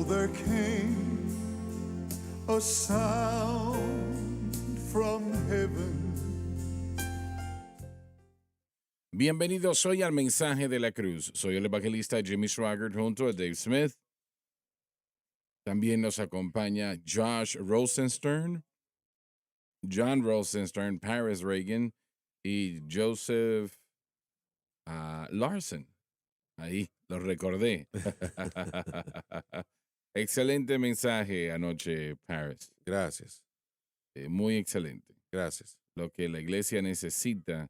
there came a sound from heaven. Bienvenidos hoy al Mensaje de la Cruz. Soy el evangelista Jimmy Swaggart junto a Dave Smith. También nos acompaña Josh Rosenstern, John Rosenstern, Paris Reagan y Joseph Larson. Ahí, lo recordé. Excelente mensaje anoche, Paris. Gracias, Muy excelente. gracias. Lo que la iglesia necesita,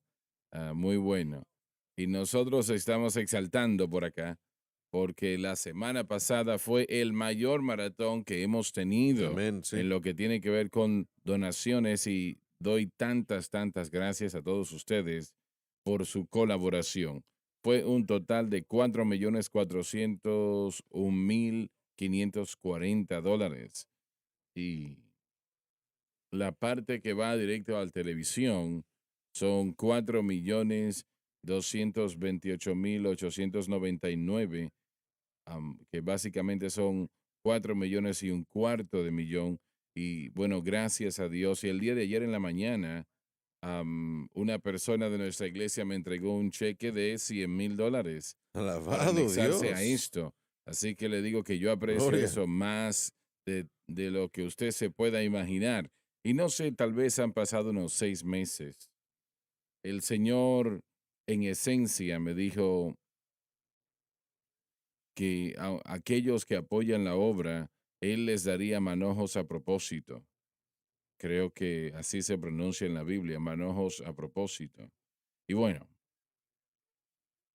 muy bueno. Y nosotros estamos exaltando por acá, porque la semana pasada fue el mayor maratón que hemos tenido Amén, sí. en lo que tiene que ver con donaciones, y doy tantas gracias a todos ustedes por su colaboración. Fue un total de $4,401,540. Y la parte que va directo a la televisión son $4,228,899, que básicamente son 4,150,000. Y bueno, gracias a Dios. Y el día de ayer en la mañana, una persona de nuestra iglesia me entregó un cheque de $100,000 para Alabado anexarse a Dios. esto. Así que le digo que yo aprecio Gloria. eso más de lo que usted se pueda imaginar. Y no sé, tal vez han pasado unos 6 meses. El Señor, en esencia, me dijo que a aquellos que apoyan la obra, Él les daría manojos a propósito. Creo que así se pronuncia en la Biblia, manojos a propósito. Y bueno,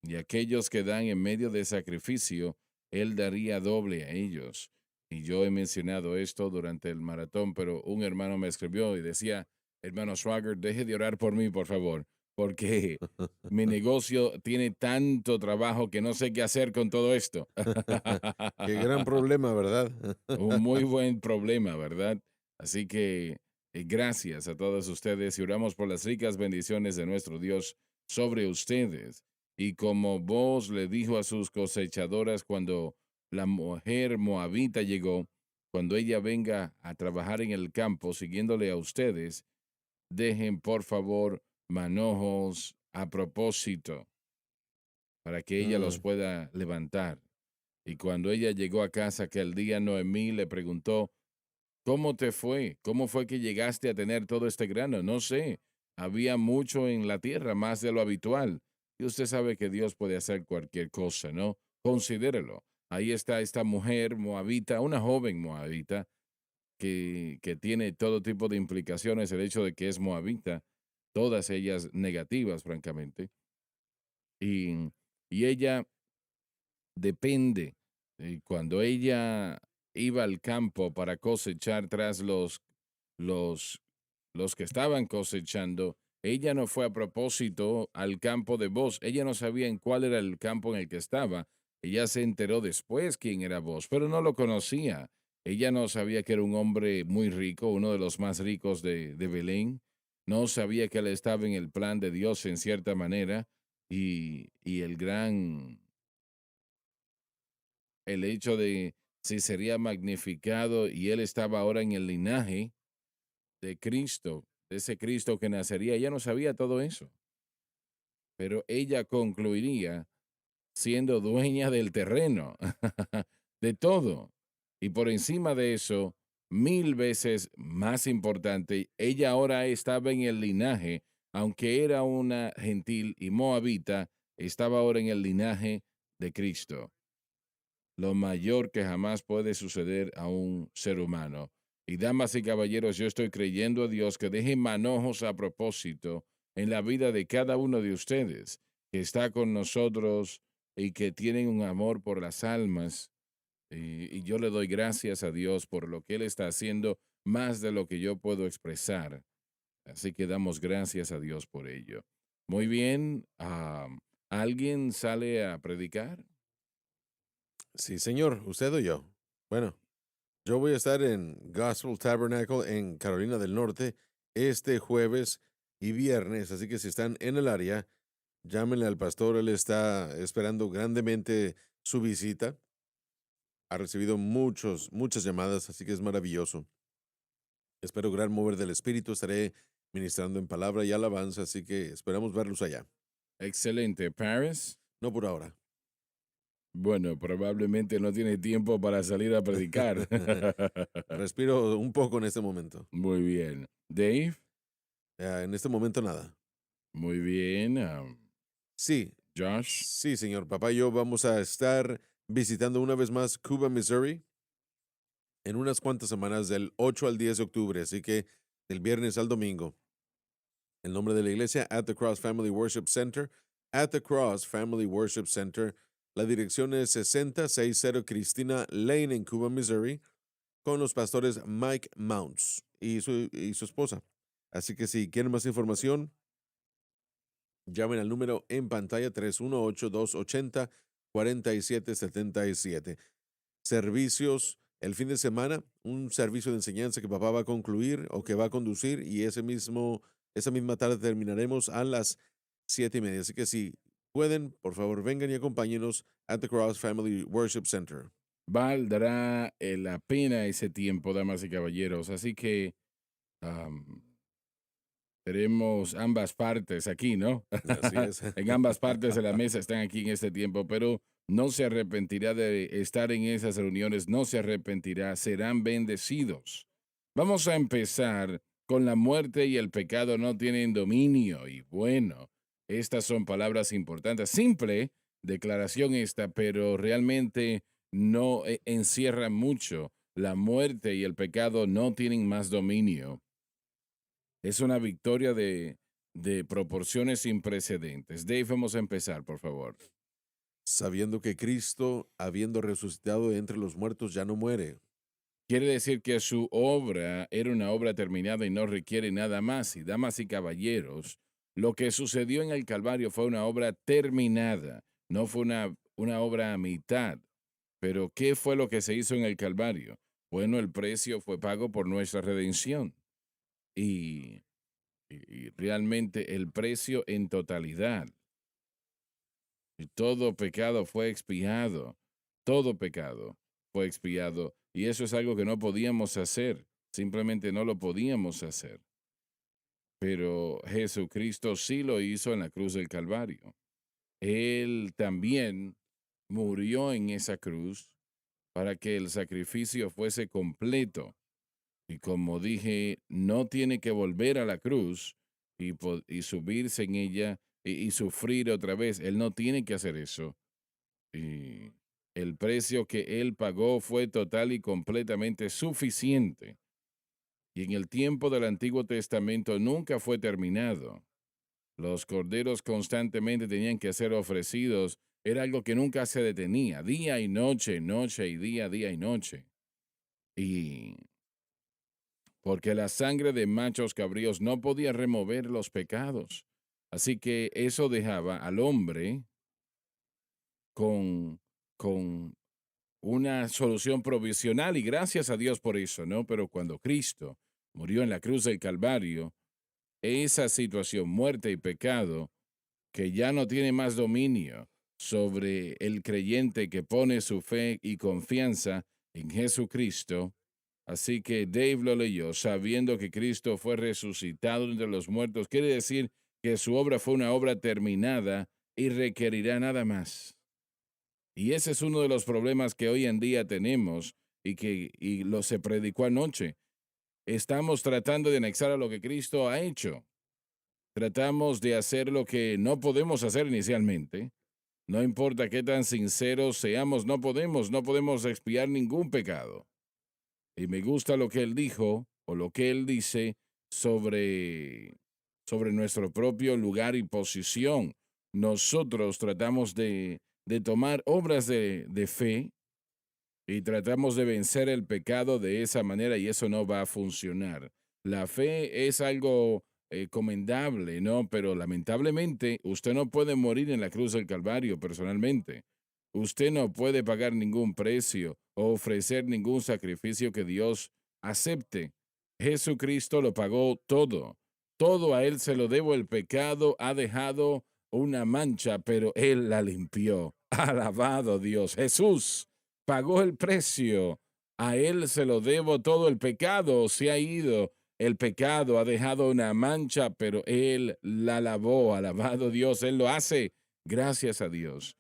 y aquellos que dan en medio de sacrificio, Él daría doble a ellos. Y yo he mencionado esto durante el maratón, pero un hermano me escribió y decía, hermano Swagger, deje de orar por mí, por favor, porque mi negocio tiene tanto trabajo que no sé qué hacer con todo esto. Qué gran problema, ¿verdad? Un muy buen problema, ¿verdad? Así que gracias a todos ustedes y oramos por las ricas bendiciones de nuestro Dios sobre ustedes. Y como vos le dijo a sus cosechadoras cuando la mujer moabita llegó, cuando ella venga a trabajar en el campo siguiéndole a ustedes, dejen por favor manojos a propósito para que ella los Mm, pueda levantar. Y cuando ella llegó a casa aquel día, Noemí le preguntó, ¿cómo te fue? ¿Cómo fue que llegaste a tener todo este grano? No sé, había mucho en la tierra, más de lo habitual. Y usted sabe que Dios puede hacer cualquier cosa, ¿no? Considérelo. Ahí está esta mujer moabita, una joven moabita, que tiene todo tipo de implicaciones, el hecho de que es moabita, todas ellas negativas, francamente. Y, y ella depende. Cuando ella iba al campo para cosechar tras los, los que estaban cosechando, ella no fue a propósito al campo de Boz. Ella no sabía en cuál era el campo en el que estaba. Ella se enteró después quién era Boz, pero no lo conocía. Ella no sabía que era un hombre muy rico, uno de los más ricos de Belén. No sabía que él estaba en el plan de Dios en cierta manera. Y el hecho de si sería magnificado y él estaba ahora en el linaje de Cristo, de ese Cristo que nacería, ella no sabía todo eso, pero ella concluiría siendo dueña del terreno, de todo. Y por encima de eso, 1000 veces más importante, ella ahora estaba en el linaje, aunque era una gentil y moabita, estaba ahora en el linaje de Cristo, lo mayor que jamás puede suceder a un ser humano. Y damas y caballeros, yo estoy creyendo a Dios que deje manojos a propósito en la vida de cada uno de ustedes que está con nosotros y que tienen un amor por las almas. Y yo le doy gracias a Dios por lo que Él está haciendo más de lo que yo puedo expresar. Así que damos gracias a Dios por ello. Muy bien, ¿alguien sale a predicar? sí, señor, usted o yo. Bueno, yo voy a estar en Gospel Tabernacle en Carolina del Norte este jueves y viernes, así que si están en el área, llámenle al pastor, él está esperando grandemente su visita. ha recibido muchas llamadas, así que es maravilloso. Espero gran mover del Espíritu. Estaré ministrando en palabra y alabanza, así que esperamos verlos allá. Excelente. Paris. No por ahora. Bueno, probablemente no tiene tiempo para salir a predicar. Respiro un poco en este momento. Muy bien. Dave. En este momento nada. Muy bien. Sí, Josh. sí, señor. Papá y yo vamos a estar visitando una vez más Cuba, Missouri, en unas cuantas semanas, del 8 al 10 de octubre, así que del viernes al domingo. El nombre de la iglesia, At the Cross Family Worship Center. At the Cross Family Worship Center. La dirección es 6060 Christina Lane en Cuba, Missouri, con los pastores Mike Mounts y su esposa. Así que si quieren más información, llamen al número en pantalla 318-280-4777. Servicios el fin de semana, un servicio de enseñanza que papá va a concluir o que va a conducir, y esa misma tarde terminaremos a las 7:30. Así que si pueden, por favor, vengan y acompáñenos at the Cross Family Worship Center. Valdrá la pena ese tiempo, damas y caballeros. Así que tenemos ambas partes aquí, ¿no? Así es. En ambas partes de la mesa están aquí en este tiempo, pero no se arrepentirá de estar en esas reuniones, no se arrepentirá, serán bendecidos. Vamos a empezar con la muerte y el pecado no tienen dominio. Y bueno, estas son palabras importantes. Simple declaración esta, pero realmente no encierra mucho. La muerte y el pecado no tienen más dominio. Es una victoria de proporciones sin precedentes. Dave, vamos a empezar, por favor. Sabiendo que Cristo, habiendo resucitado de entre los muertos, ya no muere. Quiere decir que su obra era una obra terminada y no requiere nada más. Y damas y caballeros, lo que sucedió en el Calvario fue una obra terminada, no fue una obra a mitad. Pero ¿qué fue lo que se hizo en el Calvario? Bueno, el precio fue pago por nuestra redención. Y realmente el precio en totalidad. Y todo pecado fue expiado. Todo pecado fue expiado. Y eso es algo que no podíamos hacer. Simplemente no lo podíamos hacer. Pero Jesucristo sí lo hizo en la cruz del Calvario. Él también murió en esa cruz para que el sacrificio fuese completo. Y como dije, no tiene que volver a la cruz y subirse en ella y sufrir otra vez. Él no tiene que hacer eso. Y el precio que él pagó fue total y completamente suficiente. Y en el tiempo del Antiguo Testamento nunca fue terminado. Los corderos constantemente tenían que ser ofrecidos. Era algo que nunca se detenía, día y noche, noche y día y noche. Y porque la sangre de machos cabríos no podía remover los pecados. Así que eso dejaba al hombre con una solución provisional, y gracias a Dios por eso, ¿no? Pero cuando Cristo murió en la cruz del Calvario, esa situación, muerte y pecado, que ya no tiene más dominio sobre el creyente que pone su fe y confianza en Jesucristo. Así que Dave lo leyó, sabiendo que Cristo fue resucitado entre los muertos. Quiere decir que su obra fue una obra terminada y requerirá nada más. Y ese es uno de los problemas que hoy en día tenemos y lo se predicó anoche. Estamos tratando de anexar a lo que Cristo ha hecho. Tratamos de hacer lo que no podemos hacer inicialmente. No importa qué tan sinceros seamos, no podemos expiar ningún pecado. Y me gusta lo que él dijo, o lo que él dice sobre nuestro propio lugar y posición. Nosotros tratamos de tomar obras de fe y tratamos de vencer el pecado de esa manera, y eso no va a funcionar. La fe es algo comendable, ¿no? Pero lamentablemente usted no puede morir en la cruz del Calvario personalmente. Usted no puede pagar ningún precio o ofrecer ningún sacrificio que Dios acepte. Jesucristo lo pagó todo. Todo a Él se lo debo. El pecado ha dejado una mancha, pero Él la limpió. Alabado Dios. Jesús pagó el precio. A Él se lo debo todo. El pecado se ha ido. El pecado ha dejado una mancha, pero Él la lavó. Alabado Dios. Él lo hace. Gracias a Dios.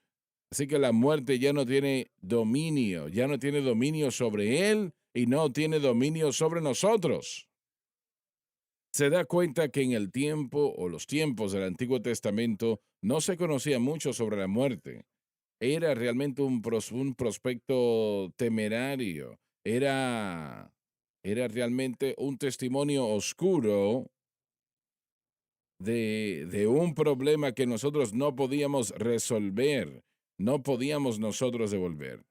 Así que la muerte ya no tiene dominio. Ya no tiene dominio sobre Él y no tiene dominio sobre nosotros. Se da cuenta que en el tiempo o los tiempos del Antiguo Testamento no se conocía mucho sobre la muerte. Era realmente un prospecto temerario. Era realmente un testimonio oscuro de un problema que nosotros no podíamos resolver, no podíamos nosotros devolver.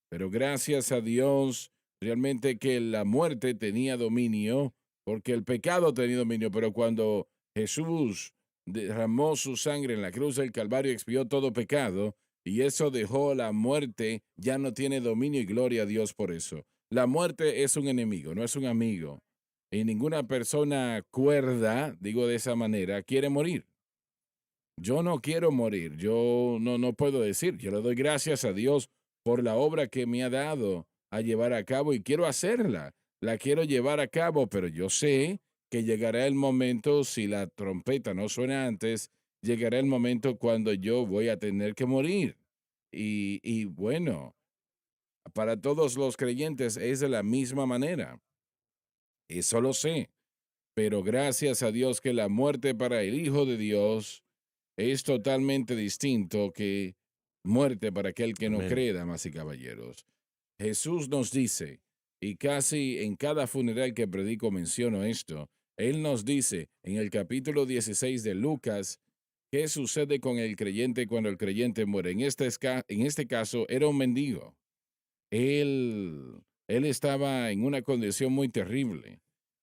Pero gracias a Dios, realmente que la muerte tenía dominio, porque el pecado tenía dominio, pero cuando Jesús derramó su sangre en la cruz del Calvario, expió todo pecado, y eso dejó la muerte, ya no tiene dominio y gloria a Dios por eso. La muerte es un enemigo, no es un amigo. Y ninguna persona cuerda, digo de esa manera, quiere morir. Yo no quiero morir, yo no puedo decir, yo le doy gracias a Dios por la obra que me ha dado a llevar a cabo y quiero hacerla, la quiero llevar a cabo, pero yo sé que llegará el momento, si la trompeta no suena antes, llegará el momento cuando yo voy a tener que morir. Y bueno, para todos los creyentes es de la misma manera, eso lo sé, pero gracias a Dios que la muerte para el Hijo de Dios es totalmente distinto que muerte para aquel que no Amén. cree, damas y caballeros. Jesús nos dice, y casi en cada funeral que predico menciono esto, Él nos dice en el capítulo 16 de Lucas, ¿qué sucede con el creyente cuando el creyente muere? En este caso era un mendigo. Él estaba en una condición muy terrible.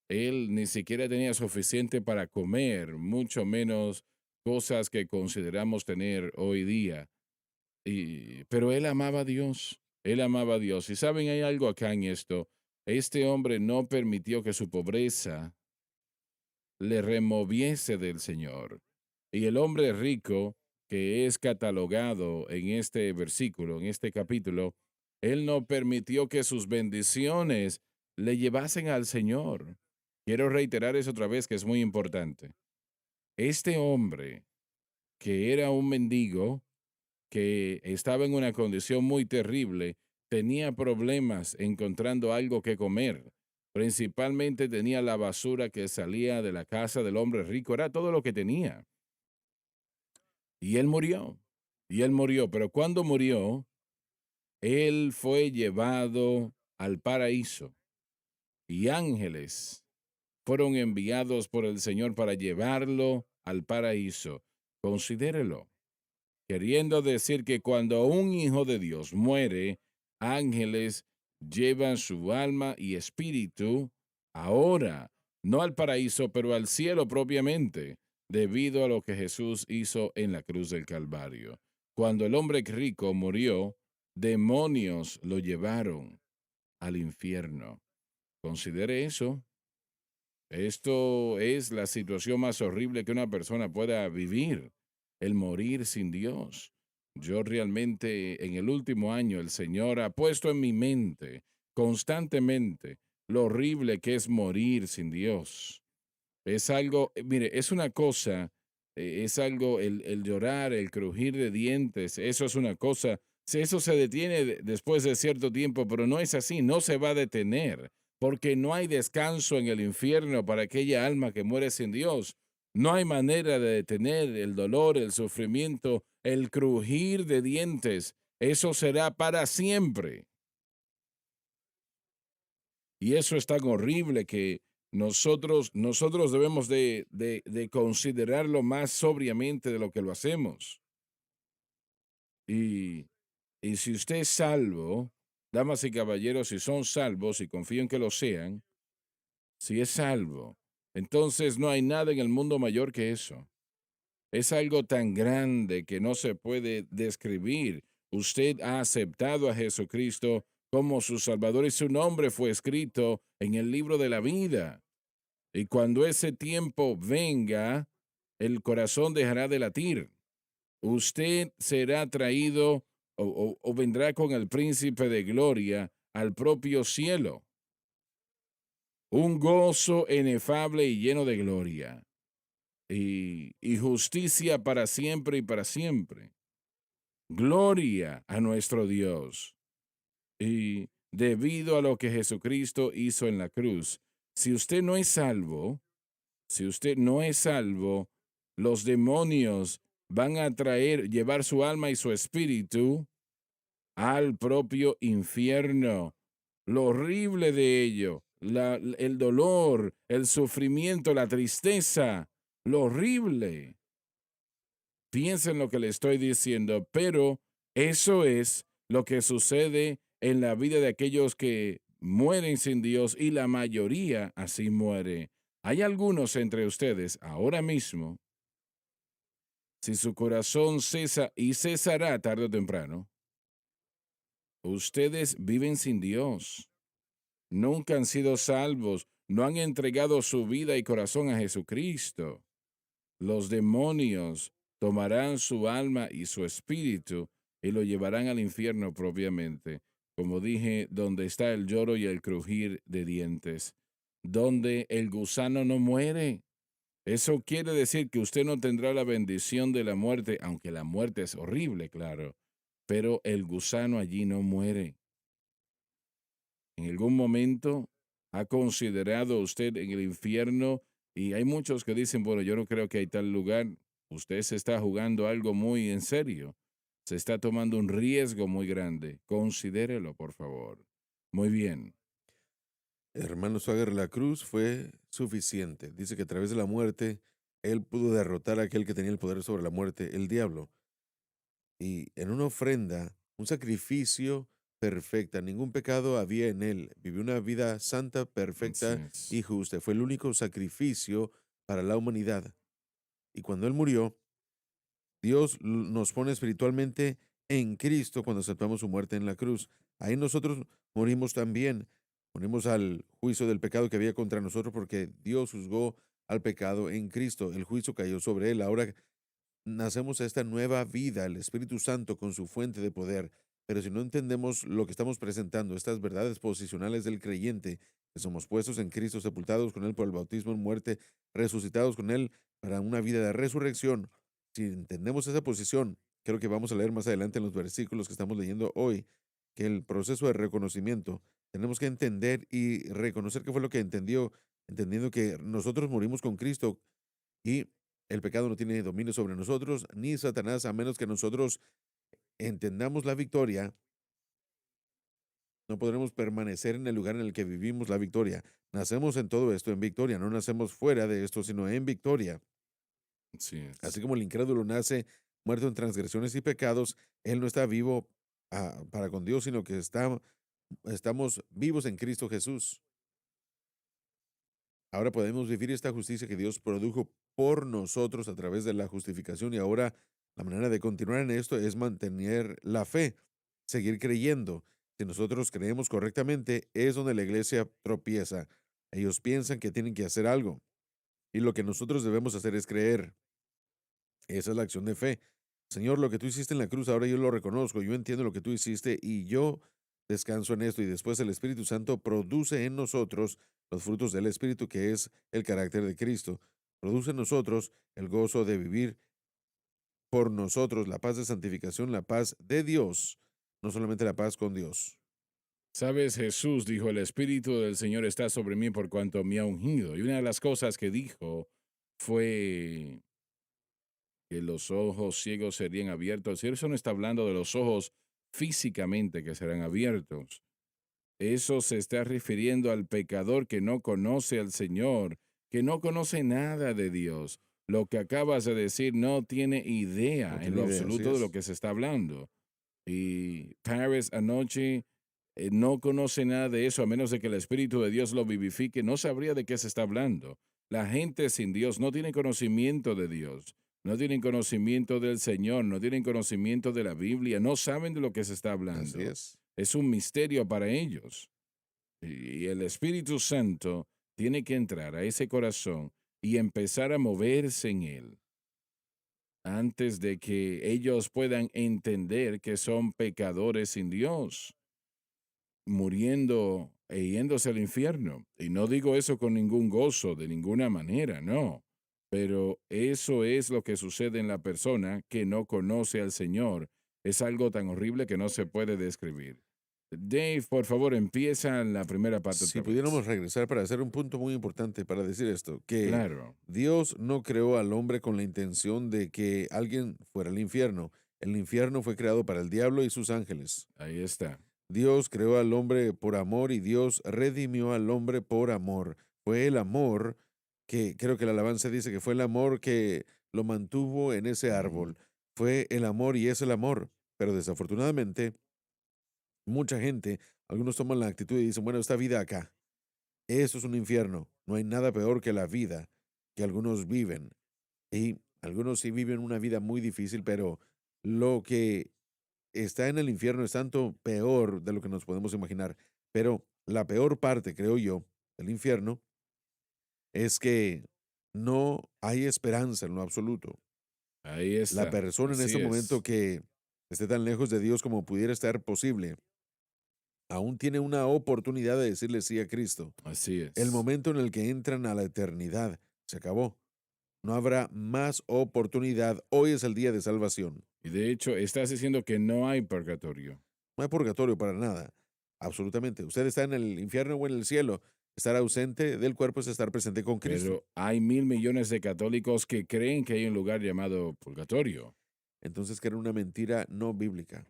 Él ni siquiera tenía suficiente para comer, mucho menos cosas que consideramos tener hoy día. Pero él amaba a Dios. Él amaba a Dios. Y saben, hay algo acá en esto. Este hombre no permitió que su pobreza le removiese del Señor. Y el hombre rico, que es catalogado en este versículo, en este capítulo, él no permitió que sus bendiciones le llevasen al Señor. Quiero reiterar eso otra vez, que es muy importante. Este hombre, que era un mendigo, que estaba en una condición muy terrible, tenía problemas encontrando algo que comer. Principalmente tenía la basura que salía de la casa del hombre rico, era todo lo que tenía. Y él murió, y él murió, pero cuando murió, él fue llevado al paraíso y ángeles fueron enviados por el Señor para llevarlo al paraíso. Considérelo. Queriendo decir que cuando un hijo de Dios muere, ángeles llevan su alma y espíritu ahora, no al paraíso, pero al cielo propiamente, debido a lo que Jesús hizo en la cruz del Calvario. Cuando el hombre rico murió, demonios lo llevaron al infierno. Considere eso. Esto es la situación más horrible que una persona pueda vivir, el morir sin Dios. Yo realmente en el último año el Señor ha puesto en mi mente constantemente lo horrible que es morir sin Dios. Es algo, mire, es una cosa, es algo, el llorar, el crujir de dientes, eso es una cosa, si eso se detiene después de cierto tiempo, pero no es así, no se va a detener, porque no hay descanso en el infierno para aquella alma que muere sin Dios. No hay manera de detener el dolor, el sufrimiento, el crujir de dientes. Eso será para siempre. Y eso es tan horrible que nosotros debemos de considerarlo más sobriamente de lo que lo hacemos. Y, y si usted es salvo, damas y caballeros, si son salvos y confío en que lo sean, si es salvo, entonces no hay nada en el mundo mayor que eso. Es algo tan grande que no se puede describir. Usted ha aceptado a Jesucristo como su Salvador y su nombre fue escrito en el libro de la vida. Y cuando ese tiempo venga, el corazón dejará de latir. Usted será traído o vendrá con el príncipe de gloria al propio cielo. Un gozo inefable y lleno de gloria. Y justicia para siempre y para siempre. Gloria a nuestro Dios. Y debido a lo que Jesucristo hizo en la cruz, si usted no es salvo, si usted no es salvo, los demonios van a llevar su alma y su espíritu al propio infierno. Lo horrible de ello, el dolor, el sufrimiento, la tristeza, lo horrible. Piensen lo que le estoy diciendo, pero eso es lo que sucede en la vida de aquellos que mueren sin Dios y la mayoría así muere. Hay algunos entre ustedes ahora mismo, si su corazón cesa y cesará tarde o temprano, ustedes viven sin Dios. Nunca han sido salvos, no han entregado su vida y corazón a Jesucristo. Los demonios tomarán su alma y su espíritu y lo llevarán al infierno propiamente. Como dije, donde está el lloro y el crujir de dientes, donde el gusano no muere. Eso quiere decir que usted no tendrá la bendición de la muerte, aunque la muerte es horrible, claro, pero el gusano allí no muere. ¿En algún momento ha considerado usted en el infierno? Y hay muchos que dicen, bueno, yo no creo que hay tal lugar. Usted se está jugando algo muy en serio. Se está tomando un riesgo muy grande. Considérelo, por favor. Muy bien. Hermano Swagger, la cruz fue suficiente. Dice que a través de la muerte, él pudo derrotar a aquel que tenía el poder sobre la muerte, el diablo. Y en una ofrenda, un sacrificio perfecta, ningún pecado había en él. Vivió una vida santa, Así perfecta es. y justa. Fue el único sacrificio para la humanidad. Y cuando él murió, Dios nos pone espiritualmente en Cristo cuando aceptamos su muerte en la cruz. Ahí nosotros morimos también. Morimos al juicio del pecado que había contra nosotros porque Dios juzgó al pecado en Cristo. El juicio cayó sobre él. Ahora nacemos a esta nueva vida, el Espíritu Santo con su fuente de poder. Pero si no entendemos lo que estamos presentando, estas verdades posicionales del creyente, que somos puestos en Cristo, sepultados con Él por el bautismo en muerte, resucitados con Él para una vida de resurrección, si entendemos esa posición, creo que vamos a leer más adelante en los versículos que estamos leyendo hoy, que el proceso de reconocimiento, tenemos que entender y reconocer qué fue lo que entendió, entendiendo que nosotros morimos con Cristo y el pecado no tiene dominio sobre nosotros, ni Satanás, a menos que nosotros entendamos la victoria. No podremos permanecer en el lugar en el que vivimos la victoria. Nacemos en todo esto en victoria, no nacemos fuera de esto, sino en victoria. Así es. Así como el incrédulo nace muerto en transgresiones y pecados, él no está vivo para con Dios, sino que estamos vivos en Cristo Jesús. Ahora podemos vivir esta justicia que Dios produjo por nosotros a través de la justificación y ahora la manera de continuar en esto es mantener la fe, seguir creyendo. Si nosotros creemos correctamente, es donde la iglesia tropieza. Ellos piensan que tienen que hacer algo y lo que nosotros debemos hacer es creer. Esa es la acción de fe. Señor, lo que tú hiciste en la cruz, ahora yo lo reconozco, yo entiendo lo que tú hiciste y yo descanso en esto. Y después el Espíritu Santo produce en nosotros los frutos del Espíritu, que es el carácter de Cristo. Produce en nosotros el gozo de vivir por nosotros, la paz de santificación, la paz de Dios, no solamente la paz con Dios. Sabes, Jesús dijo, el Espíritu del Señor está sobre mí por cuanto me ha ungido. Y una de las cosas que dijo fue que los ojos ciegos serían abiertos. Y eso no está hablando de los ojos físicamente que serán abiertos. Eso se está refiriendo al pecador que no conoce al Señor, que no conoce nada de Dios. Lo que acabas de decir no tiene No idea en tiene lo idea, así absoluto de lo es. que se está hablando. Y Paris anoche no conoce nada de eso, a menos de que el Espíritu de Dios lo vivifique, no sabría de qué se está hablando. La gente sin Dios no tiene conocimiento de Dios, no tienen conocimiento del Señor, no tienen conocimiento de la Biblia, no saben de lo que se está Así hablando. es. Es un misterio para ellos. Y el Espíritu Santo tiene que entrar a ese corazón y empezar a moverse en él. antes de que ellos puedan entender que son pecadores sin Dios, muriendo e yéndose al infierno. Y no digo eso con ningún gozo, de ninguna manera, no. Pero eso es lo que sucede en la persona que no conoce al Señor. Es algo tan horrible que no se puede describir. Dave, por favor, empieza la primera parte Si otra pudiéramos vez. regresar para hacer un punto muy importante para decir esto, que Claro, Dios no creó al hombre con la intención de que alguien fuera al infierno. El infierno fue creado para el diablo y sus ángeles. ahí está. Dios creó al hombre por amor y Dios redimió al hombre por amor. Fue el amor que creo que la alabanza dice que fue el amor que lo mantuvo en ese Ujú. árbol. Fue el amor y es el amor. Pero desafortunadamente, mucha gente, algunos toman la actitud y dicen, bueno, esta vida acá, eso es un infierno. No hay nada peor que la vida que algunos viven. Y algunos sí viven una vida muy difícil, pero lo que está en el infierno es tanto peor de lo que nos podemos imaginar. Pero la peor parte, creo yo, del infierno es que no hay esperanza en lo absoluto. Ahí La está. persona en Así este momento es. que esté tan lejos de Dios como pudiera estar posible, aún tiene una oportunidad de decirle sí a Cristo. Así El es. momento en el que entran a la eternidad se acabó. No habrá más oportunidad. Hoy es el día de salvación. Y de hecho, estás diciendo que no hay purgatorio. No hay purgatorio para nada. Absolutamente. Usted está en el infierno o en el cielo. Estar ausente del cuerpo es estar presente con Cristo. Pero hay 1.000 millones de católicos que creen que hay un lugar llamado purgatorio. Entonces, que era una mentira no bíblica.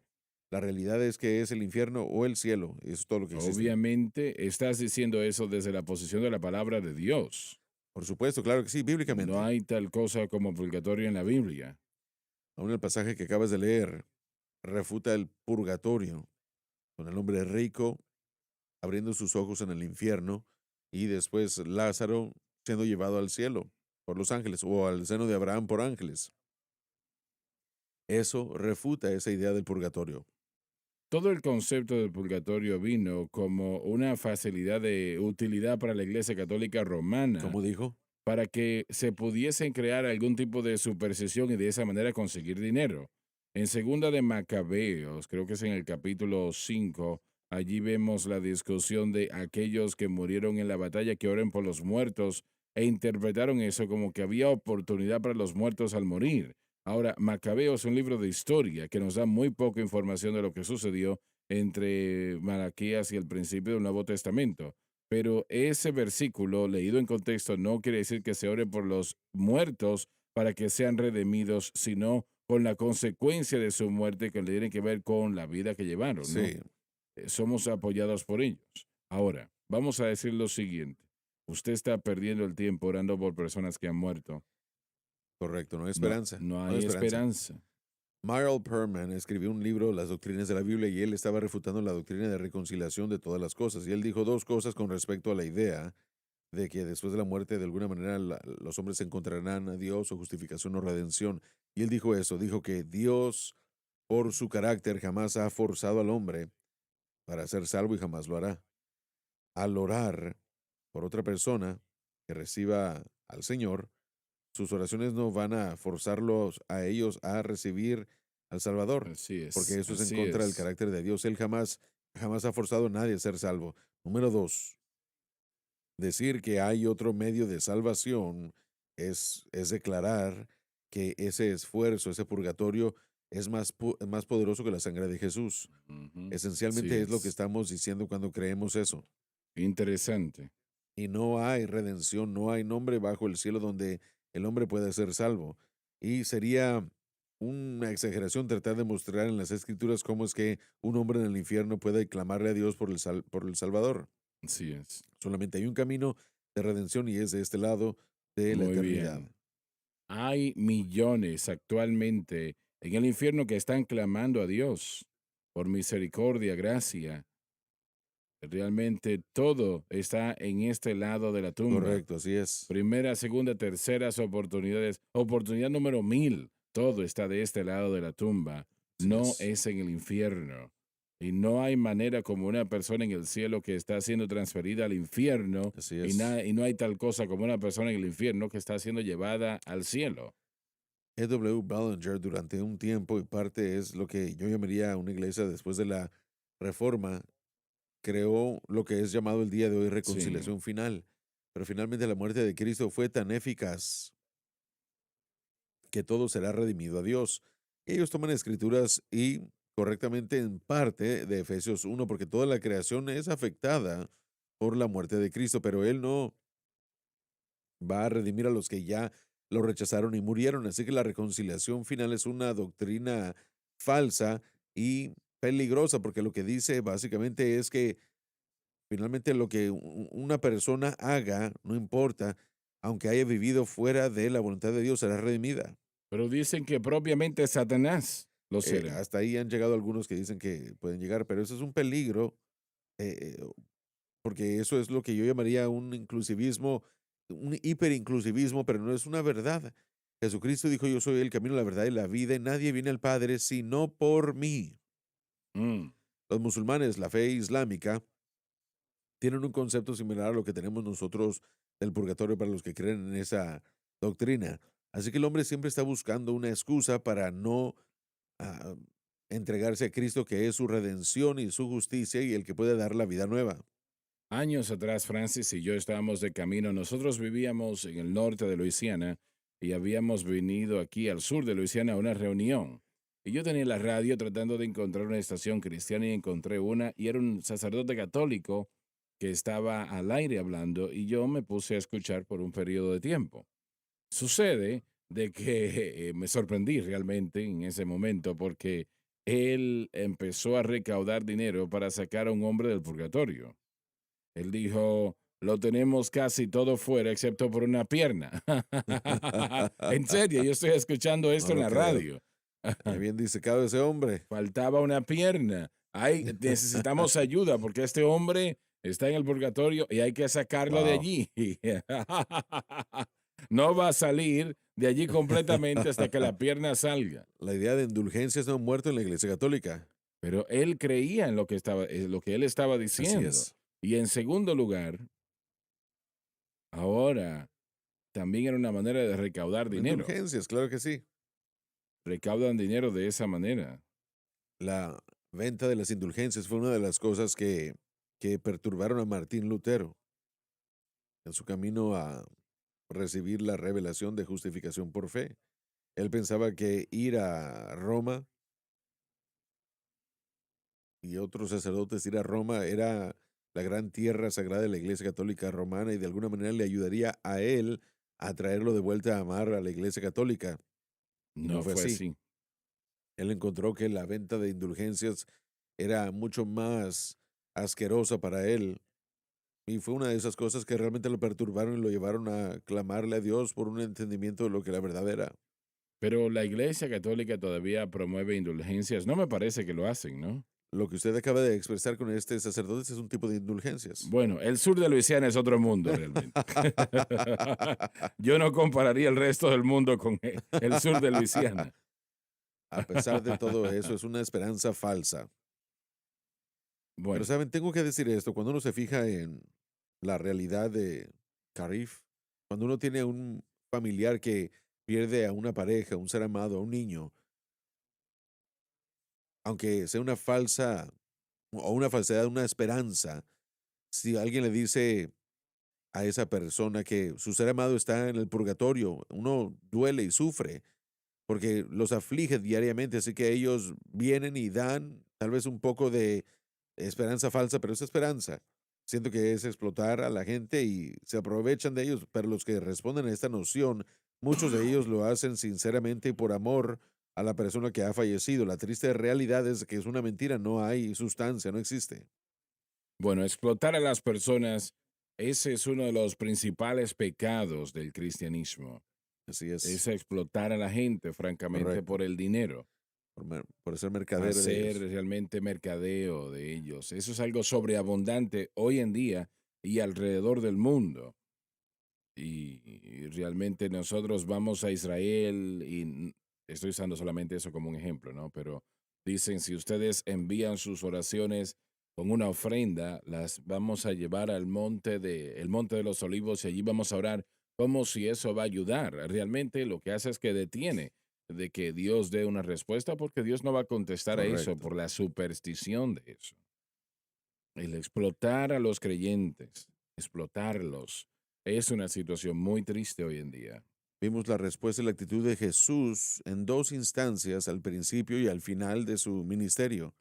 La realidad es que es el infierno o el cielo. Eso es todo lo que existe. Obviamente, estás diciendo eso desde la posición de la palabra de Dios. Por supuesto, claro que sí, No bíblicamente. hay tal cosa como purgatorio en la Biblia. Aún el pasaje que acabas de leer refuta el purgatorio con el hombre rico abriendo sus ojos en el infierno y después Lázaro siendo llevado al cielo por los ángeles o al seno de Abraham por ángeles. Eso refuta esa idea del purgatorio. Todo el concepto del purgatorio vino como una facilidad de utilidad para la Iglesia Católica Romana, ¿Cómo dijo? para que se pudiesen crear algún tipo de superstición y de esa manera conseguir dinero. En segunda de Macabeos, creo que es en el capítulo 5, allí vemos la discusión de aquellos que murieron en la batalla que oren por los muertos e interpretaron eso como que había oportunidad para los muertos al morir. Ahora, Macabeos es un libro de historia que nos da muy poca información de lo que sucedió entre Malaquías y el principio del Nuevo Testamento. Pero ese versículo leído en contexto no quiere decir que se ore por los muertos para que sean redimidos, sino con la consecuencia de su muerte que tiene que ver con la vida que llevaron, ¿no? Sí, Somos apoyados por ellos. Ahora, vamos a decir lo siguiente. Usted está perdiendo el tiempo orando por personas que han muerto. correcto, no hay No, esperanza, no no hay hay esperanza. esperanza. Myral Perman escribió un libro, Las Doctrinas de la Biblia, y él estaba refutando la doctrina de reconciliación de todas las cosas. Y él dijo dos cosas con respecto a la idea de que después de la muerte, de alguna manera, los hombres encontrarán a Dios o justificación o redención. Y él dijo eso, dijo que Dios, por su carácter, jamás ha forzado al hombre para ser salvo y jamás lo hará. Al orar por otra persona que reciba al Señor, sus oraciones no van a forzarlos a ellos a recibir al Salvador, Así porque es, eso es en así contra del es. carácter de Dios. Él jamás ha forzado a nadie a ser salvo. Número dos, decir que hay otro medio de salvación es declarar que ese esfuerzo, ese purgatorio, es más poderoso que la sangre de Jesús. Ujú, así Esencialmente es lo que es. estamos diciendo cuando creemos eso. Interesante. Y no hay redención, no hay nombre bajo el cielo donde el hombre pueda ser salvo. Y sería una exageración tratar de mostrar en las escrituras cómo es que un hombre en el infierno puede clamarle a Dios por el Salvador. Así es. Solamente hay un camino de redención y es de este lado de la Muy eternidad. bien. Hay millones actualmente en el infierno que están clamando a Dios por misericordia, gracia. Realmente todo está en este lado de la tumba. Correcto, así es. Primera, segunda, terceras oportunidades. Oportunidad número 1.000. Todo está de este lado de la tumba. Así No es. es en el infierno. Y no hay manera como una persona en el cielo que está siendo transferida al infierno Así y, es. y no hay tal cosa como una persona en el infierno que está siendo llevada al cielo. E.W. Ballinger durante un tiempo, y parte es lo que yo llamaría una iglesia después de la Reforma, creó lo que es llamado el día de hoy Sí. reconciliación final. Pero finalmente la muerte de Cristo fue tan eficaz que todo será redimido a Dios. Ellos toman escrituras y correctamente en parte de Efesios 1, porque toda la creación es afectada por la muerte de Cristo, pero Él no va a redimir a los que ya lo rechazaron y murieron. Así que la reconciliación final es una doctrina falsa y peligrosa, porque lo que dice básicamente es que finalmente lo que una persona haga, no importa, aunque haya vivido fuera de la voluntad de Dios, será redimida. Pero dicen que propiamente Satanás lo será. Hasta ahí han llegado algunos que dicen que pueden llegar, pero eso es un peligro, porque eso es lo que yo llamaría un inclusivismo, un hiperinclusivismo, pero no es una verdad. Jesucristo dijo, yo soy el camino, la verdad y la vida, y nadie viene al Padre sino por mí. Mm. Los musulmanes, la fe islámica, tienen un concepto similar a lo que tenemos nosotros del purgatorio para los que creen en esa doctrina. Así que el hombre siempre está buscando una excusa para no ah, entregarse a Cristo, que es su redención y su justicia y el que puede dar la vida nueva. Años atrás, Francis y yo estábamos de camino. Nosotros vivíamos en el norte de Luisiana y habíamos venido aquí al sur de Luisiana a una reunión. Y yo tenía la radio tratando de encontrar una estación cristiana y encontré una y era un sacerdote católico que estaba al aire hablando y yo me puse a escuchar por un periodo de tiempo. Sucede de que me sorprendí realmente en ese momento porque él empezó a recaudar dinero para sacar a un hombre del purgatorio. Él dijo, lo tenemos casi todo fuera excepto por una pierna. En serio, yo estoy escuchando No esto en lo la creo. radio. Qué bien disecado ese hombre. Faltaba una pierna. Ay, necesitamos ayuda porque este hombre está en el purgatorio y hay que sacarlo de Wow. allí. No va a salir de allí completamente hasta que la pierna salga. La idea de indulgencias no ha muerto en la Iglesia Católica. Pero él creía en lo que estaba, lo que él estaba Así diciendo. es. Y en segundo lugar, ahora también era una manera de recaudar dinero. Indulgencias, claro que sí. Recaudan dinero de esa manera. La venta de las indulgencias fue una de las cosas que perturbaron a Martín Lutero en su camino a recibir la revelación de justificación por fe. Él pensaba que ir a Roma y otros sacerdotes ir a Roma era la gran tierra sagrada de la Iglesia Católica Romana y de alguna manera le ayudaría a él a traerlo de vuelta a amar a la Iglesia Católica. Y no No fue fue así. así. Él encontró que la venta de indulgencias era mucho más asquerosa para él. Y fue una de esas cosas que realmente lo perturbaron y lo llevaron a clamarle a Dios por un entendimiento de lo que la verdad era. Pero la Iglesia Católica todavía promueve indulgencias. No me parece que lo hacen, ¿no? Lo que usted acaba de expresar con este sacerdote es un tipo de indulgencias. Bueno, el sur de Luisiana es otro mundo realmente. Yo no compararía el resto del mundo con el sur de Luisiana. A pesar de todo eso, es una esperanza falsa. Pero, Bueno, ¿saben? Tengo que decir esto. Cuando uno se fija en la realidad de Carif, cuando uno tiene un familiar que pierde a una pareja, un ser amado, a un niño, aunque sea una falsa o una falsedad, una esperanza, si alguien le dice a esa persona que su ser amado está en el purgatorio, uno duele y sufre porque los aflige diariamente, así que ellos vienen y dan tal vez un poco de esperanza falsa, pero esa esperanza siento que es explotar a la gente y se aprovechan de ellos, pero los que responden a esta noción, muchos de ellos lo hacen sinceramente y por amor a la persona que ha fallecido. La triste realidad es que es una mentira, no hay sustancia, no existe. bueno, explotar a las personas, ese es uno de los principales pecados del cristianismo. Así es, Es explotar a la gente, francamente, correcto, por el dinero. por ser mercader de Hacer ellos. realmente mercadeo de ellos. Eso es algo sobreabundante hoy en día y alrededor del mundo. Y realmente nosotros vamos a Israel y estoy usando solamente eso como un ejemplo, ¿no? Pero dicen, si ustedes envían sus oraciones con una ofrenda, las vamos a llevar al el monte de los olivos y allí vamos a orar como si eso va a ayudar. Realmente lo que hace es que detiene de que Dios dé una respuesta, porque Dios no va a contestar a eso Correcto. por la superstición de eso. El explotar a los creyentes, explotarlos, es una situación muy triste hoy en día. Vimos la respuesta y la actitud de Jesús en dos instancias, al principio y al final de su ministerio,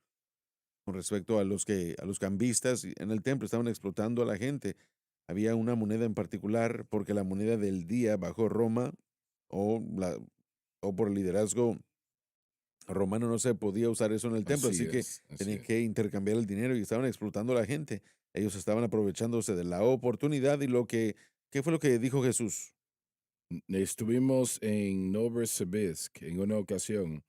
con respecto a los cambistas en el templo, estaban explotando a la gente. Había una moneda en particular, porque la moneda del día bajo Roma o, o por el liderazgo romano no se podía usar eso en el templo, Así así que es, así tenían es. que intercambiar el dinero y estaban explotando a la gente. Ellos estaban aprovechándose de la oportunidad y ¿qué fue lo que dijo Jesús? Estuvimos en Novosibirsk en una ocasión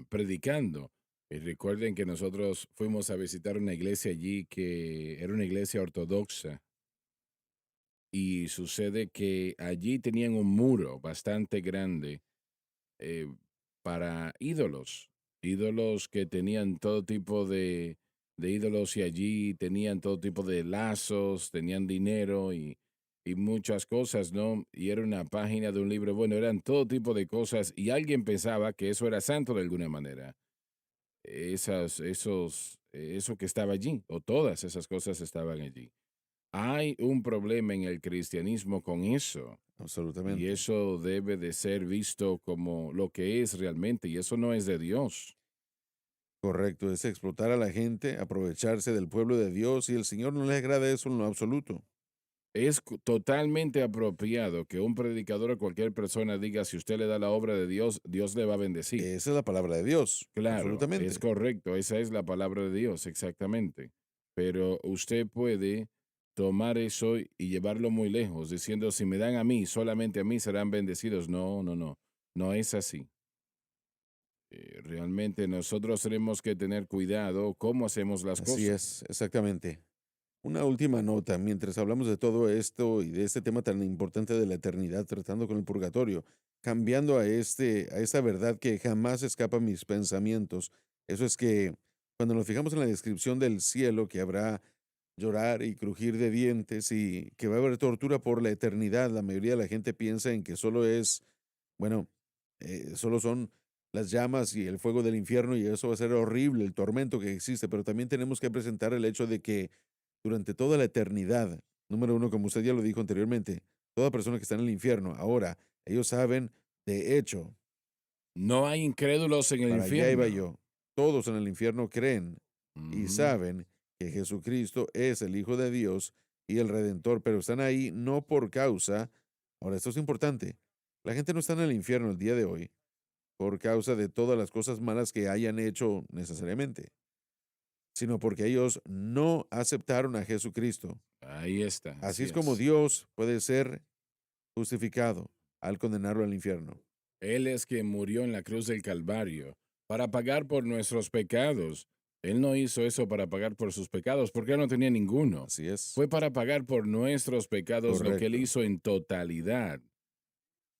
predicando. Y recuerden que nosotros fuimos a visitar una iglesia allí que era una iglesia ortodoxa. Y sucede que allí tenían un muro bastante grande eh, para ídolos, ídolos que tenían todo tipo de ídolos y allí tenían todo tipo de lazos, tenían dinero y muchas cosas, ¿no? Y era una página de un libro, bueno, eran todo tipo de cosas y alguien pensaba que eso era santo de alguna manera. Eso que estaba allí, o todas esas cosas estaban allí. Hay un problema en el cristianismo con eso. Y Absolutamente. eso debe de ser visto como lo que es realmente, y eso no es de Dios. Correcto, es explotar a la gente, aprovecharse del pueblo de Dios y el Señor no le agrada eso en lo absoluto. Es totalmente apropiado que un predicador o cualquier persona diga, si usted le da la obra de Dios, Dios le va a bendecir. Esa es la palabra de Dios, Claro, es absolutamente. correcto, esa es la palabra de Dios, exactamente. Pero usted puede tomar eso y llevarlo muy lejos, diciendo, si me dan a mí, solamente a mí serán bendecidos. No, no, no, no es así. Realmente nosotros tenemos que tener cuidado cómo hacemos las Así cosas. es, exactamente. Una última nota, mientras hablamos de todo esto y de este tema tan importante de la eternidad, tratando con el purgatorio, cambiando a esta verdad que jamás escapa a mis pensamientos. Eso es que cuando nos fijamos en la descripción del cielo, que habrá llorar y crujir de dientes y que va a haber tortura por la eternidad, la mayoría de la gente piensa en que solo es, bueno, solo son las llamas y el fuego del infierno y eso va a ser horrible, el tormento que existe, pero también tenemos que presentar el hecho de que durante toda la eternidad, número uno, como usted ya lo dijo anteriormente, toda persona que está en el infierno, ahora, ellos saben, de hecho, No hay incrédulos en el para allá iba infierno. yo, todos en el infierno creen y Ujú. saben que Jesucristo es el Hijo de Dios y el Redentor, pero están ahí no por causa, ahora esto es importante, la gente no está en el infierno el día de hoy por causa de todas las cosas malas que hayan hecho necesariamente, sino porque ellos no aceptaron a Jesucristo. Ahí está, Así así es como es. Dios puede ser justificado al condenarlo al infierno. Él es quien murió en la cruz del Calvario para pagar por nuestros pecados. Él no hizo eso para pagar por sus pecados, porque él no tenía ninguno. Así es, Fue para pagar por nuestros pecados lo que él correcto, hizo en totalidad.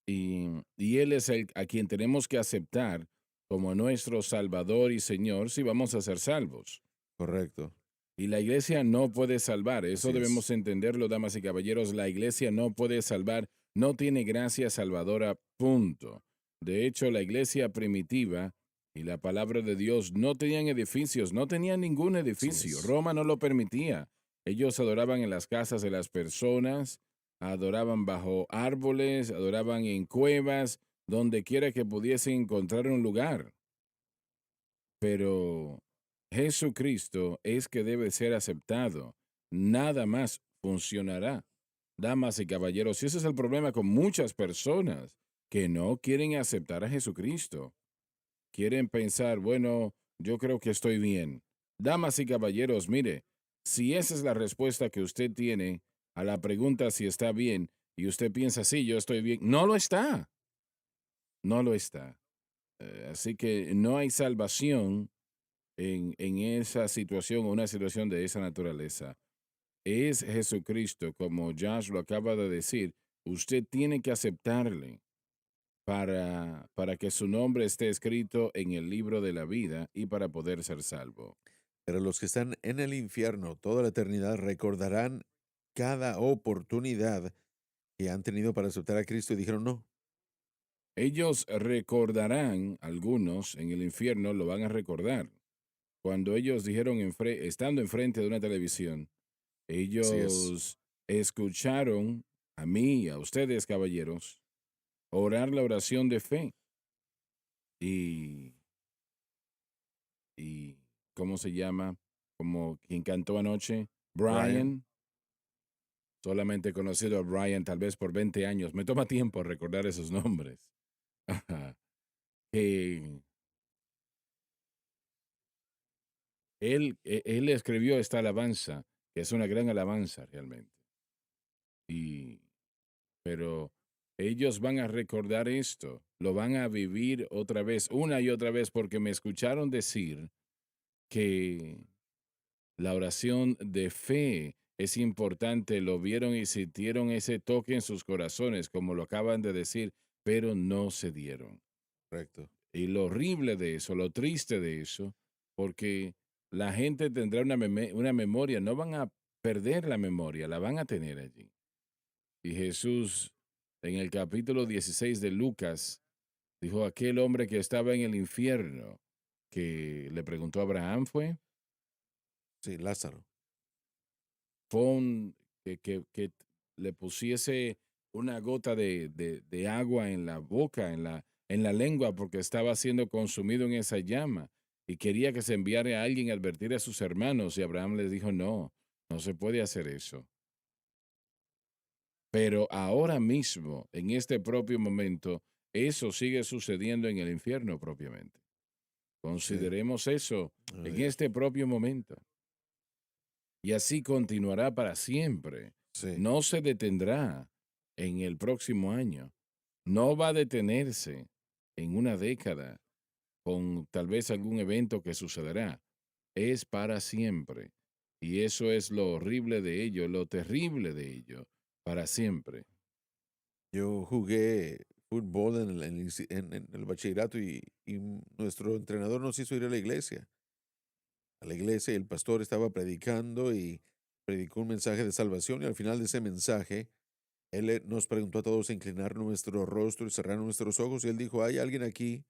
Y él es el a quien tenemos que aceptar como nuestro Salvador y Señor si vamos a ser salvos. correcto, Y la iglesia no puede salvar, eso así es. debemos entenderlo, damas y caballeros, la iglesia no puede salvar, no tiene gracia salvadora, punto. De hecho, la iglesia primitiva y la palabra de Dios no tenían edificios, no tenían ningún Así edificio, es. Roma no lo permitía. Ellos adoraban en las casas de las personas, adoraban bajo árboles, adoraban en cuevas, donde quiera que pudiesen encontrar un lugar. Pero Jesucristo es que debe ser aceptado. Nada más funcionará. Damas y caballeros, y ese es el problema con muchas personas que no quieren aceptar a Jesucristo. Quieren pensar, bueno, yo creo que estoy bien. Damas y caballeros, mire, si esa es la respuesta que usted tiene a la pregunta si está bien y usted piensa, sí, yo estoy bien, no lo está, no lo está. Así que no hay salvación en esa situación o una situación de esa naturaleza. Es Jesucristo, como Josh lo acaba de decir, usted tiene que aceptarle para que su nombre esté escrito en el libro de la vida y para poder ser salvo. Pero los que están en el infierno toda la eternidad recordarán cada oportunidad que han tenido para aceptar a Cristo y dijeron no. Ellos recordarán, algunos en el infierno lo van a recordar. Cuando ellos dijeron, estando enfrente de una televisión, Así es. ellos escucharon a mí y a ustedes, caballeros, orar la oración de fe. Y, y ¿cómo se llama? Como quien cantó anoche, Brian. Brian. Solamente he conocido a Brian tal vez por 20 años. Me toma tiempo recordar esos nombres. Ajá. Que él escribió esta alabanza, que es una gran alabanza realmente. Y, pero ellos van a recordar esto, lo van a vivir otra vez, una y otra vez, porque me escucharon decir que la oración de fe es importante, lo vieron y sintieron ese toque en sus corazones, como lo acaban de decir, pero no se dieron. Correcto. Y lo horrible de eso, lo triste de eso, porque la gente tendrá una memoria, no van a perder la memoria, la van a tener allí. Y Jesús, en el capítulo 16 de Lucas, dijo aquel hombre que estaba en el infierno, que le preguntó a Abraham, Sí, Lázaro. que le pusiese una gota de agua en la boca, en la lengua, porque estaba siendo consumido en esa llama. Y quería que se enviara a alguien a advertir a sus hermanos. Y Abraham les dijo, no, no se puede hacer eso. Pero ahora mismo, en este propio momento, eso sigue sucediendo en el infierno propiamente. Sí. Consideremos eso Oh, en yeah. este propio momento. Y así continuará para siempre. Sí. No se detendrá en el próximo año. No va a detenerse en una década con tal vez algún evento que sucederá. Es para siempre. Y eso es lo horrible de ello, lo terrible de ello, para siempre. Yo jugué fútbol en el bachillerato y nuestro entrenador nos hizo ir a la iglesia. A la iglesia y el pastor estaba predicando y predicó un mensaje de salvación y al final de ese mensaje, él nos preguntó a todos a inclinar nuestro rostro y cerrar nuestros ojos y él dijo, ¿hay alguien aquí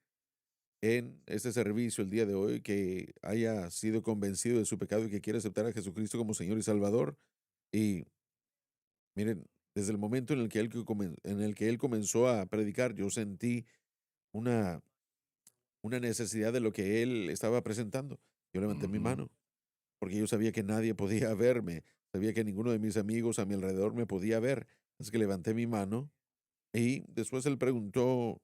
en este servicio el día de hoy que haya sido convencido de su pecado y que quiere aceptar a Jesucristo como Señor y Salvador? Y miren, desde el momento en el que en el que él comenzó a predicar, yo sentí una, una necesidad de lo que él estaba presentando. Yo levanté mi Ujú. mano porque yo sabía que nadie podía verme, sabía que ninguno de mis amigos a mi alrededor me podía ver. Así que levanté mi mano y después él preguntó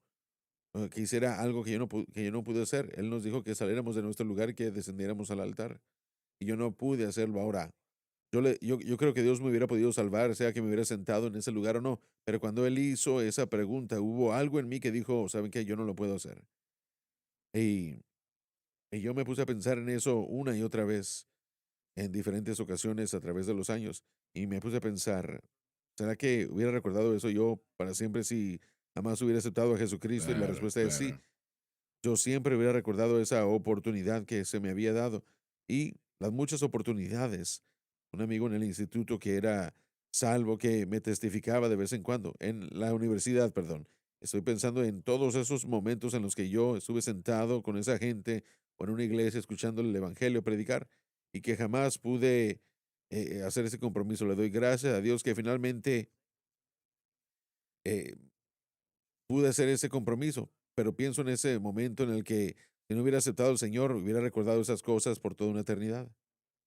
que hiciera algo que que yo no pude hacer. Él nos dijo que saliéramos de nuestro lugar y que descendiéramos al altar. Y yo no pude hacerlo ahora. Yo creo que Dios me hubiera podido salvar, sea que me hubiera sentado en ese lugar o no. Pero cuando él hizo esa pregunta, hubo algo en mí que dijo, ¿saben qué? Yo no lo puedo hacer. Y, y yo me puse a pensar en eso una y otra vez, en diferentes ocasiones a través de los años. Y me puse a pensar, ¿será que hubiera recordado eso yo para siempre si jamás hubiera aceptado a Jesucristo? Y la Claro, respuesta es sí. claro. Yo siempre hubiera recordado esa oportunidad que se me había dado y las muchas oportunidades. Un amigo en el instituto que era salvo, que me testificaba de vez en cuando, en la universidad, perdón. Estoy pensando en todos esos momentos en los que yo estuve sentado con esa gente o en una iglesia escuchando el Evangelio predicar y que jamás pude hacer ese compromiso. Le doy gracias a Dios que finalmente eh, pude hacer ese compromiso, pero pienso en ese momento en el que si no hubiera aceptado al Señor, hubiera recordado esas cosas por toda una eternidad,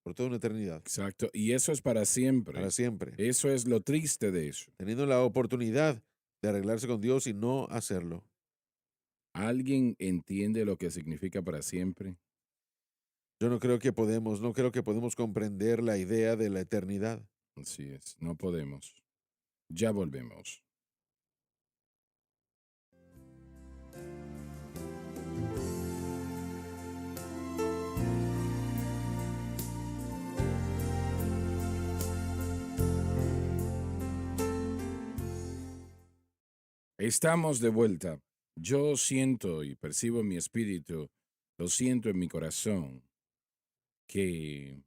por toda una eternidad, Exacto. Y eso es para para siempre. siempre, Eso es lo triste de eso. teniendo la oportunidad de arreglarse con Dios y no hacerlo. ¿Alguien entiende lo que significa para siempre? Yo no creo que podemos comprender la idea de la eternidad. Así es, no podemos. Ya volvemos. Estamos de vuelta. Yo siento y percibo en mi espíritu, lo siento en mi corazón, que